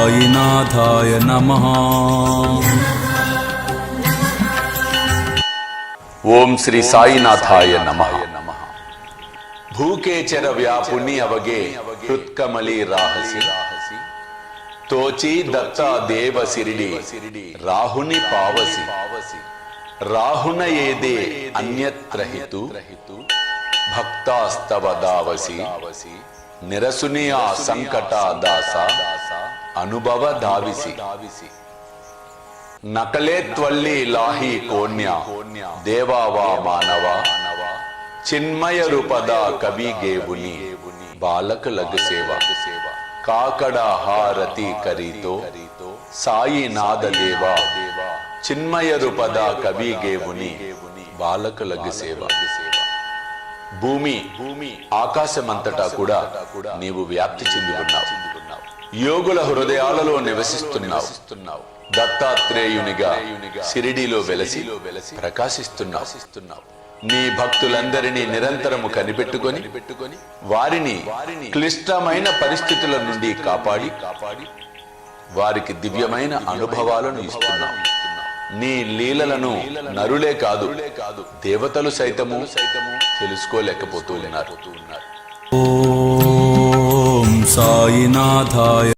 సాయినాథాయ నమః. ఓం శ్రీ సాయినాథాయ నమః. భూకేచర వ్యాపుని అవగే హృత్కమలి రాహసి తోచి దత్తా దేవ సిరిడి రాహుని పావసి రాహున ఏదే అన్యత్రహితు భక్తాస్తవ దావసి నిరసుని ఆ సంకట దాస అనుభవ దావిసి నకలే త్వల్లి లాహి కోణ్య దేవావా మానవ చిన్మయ రూపద కవి గేవుని బాలక లఘు సేవ కాకడ హారతి కరీతో సాయి నాద దేవా చిన్మయ రూపద కవి గేవుని బాలక లఘు సేవ. భూమి ఆకాశమంతటా కూడా నీవు వ్యాప్తి చెంది ఉన్నావు. యోగుల హృదయాలలో నివసిస్తున్నావు. దత్తాత్రేయునిగా షిరిడీలో వెలసి ప్రకాశిస్తున్నావు. నీ భక్తులందరినీ నిరంతరము కనిపెట్టుకొని వారిని క్లిష్టమైన పరిస్థితుల నుండి కాపాడి వారికి దివ్యమైన అనుభవాలను ఇస్తున్నావు. నీ లీలలను నరులే కాదు దేవతలు సైతము తెలుసుకోలేకపోతూ ఉన్నారు. ఓం సాయినాథాయ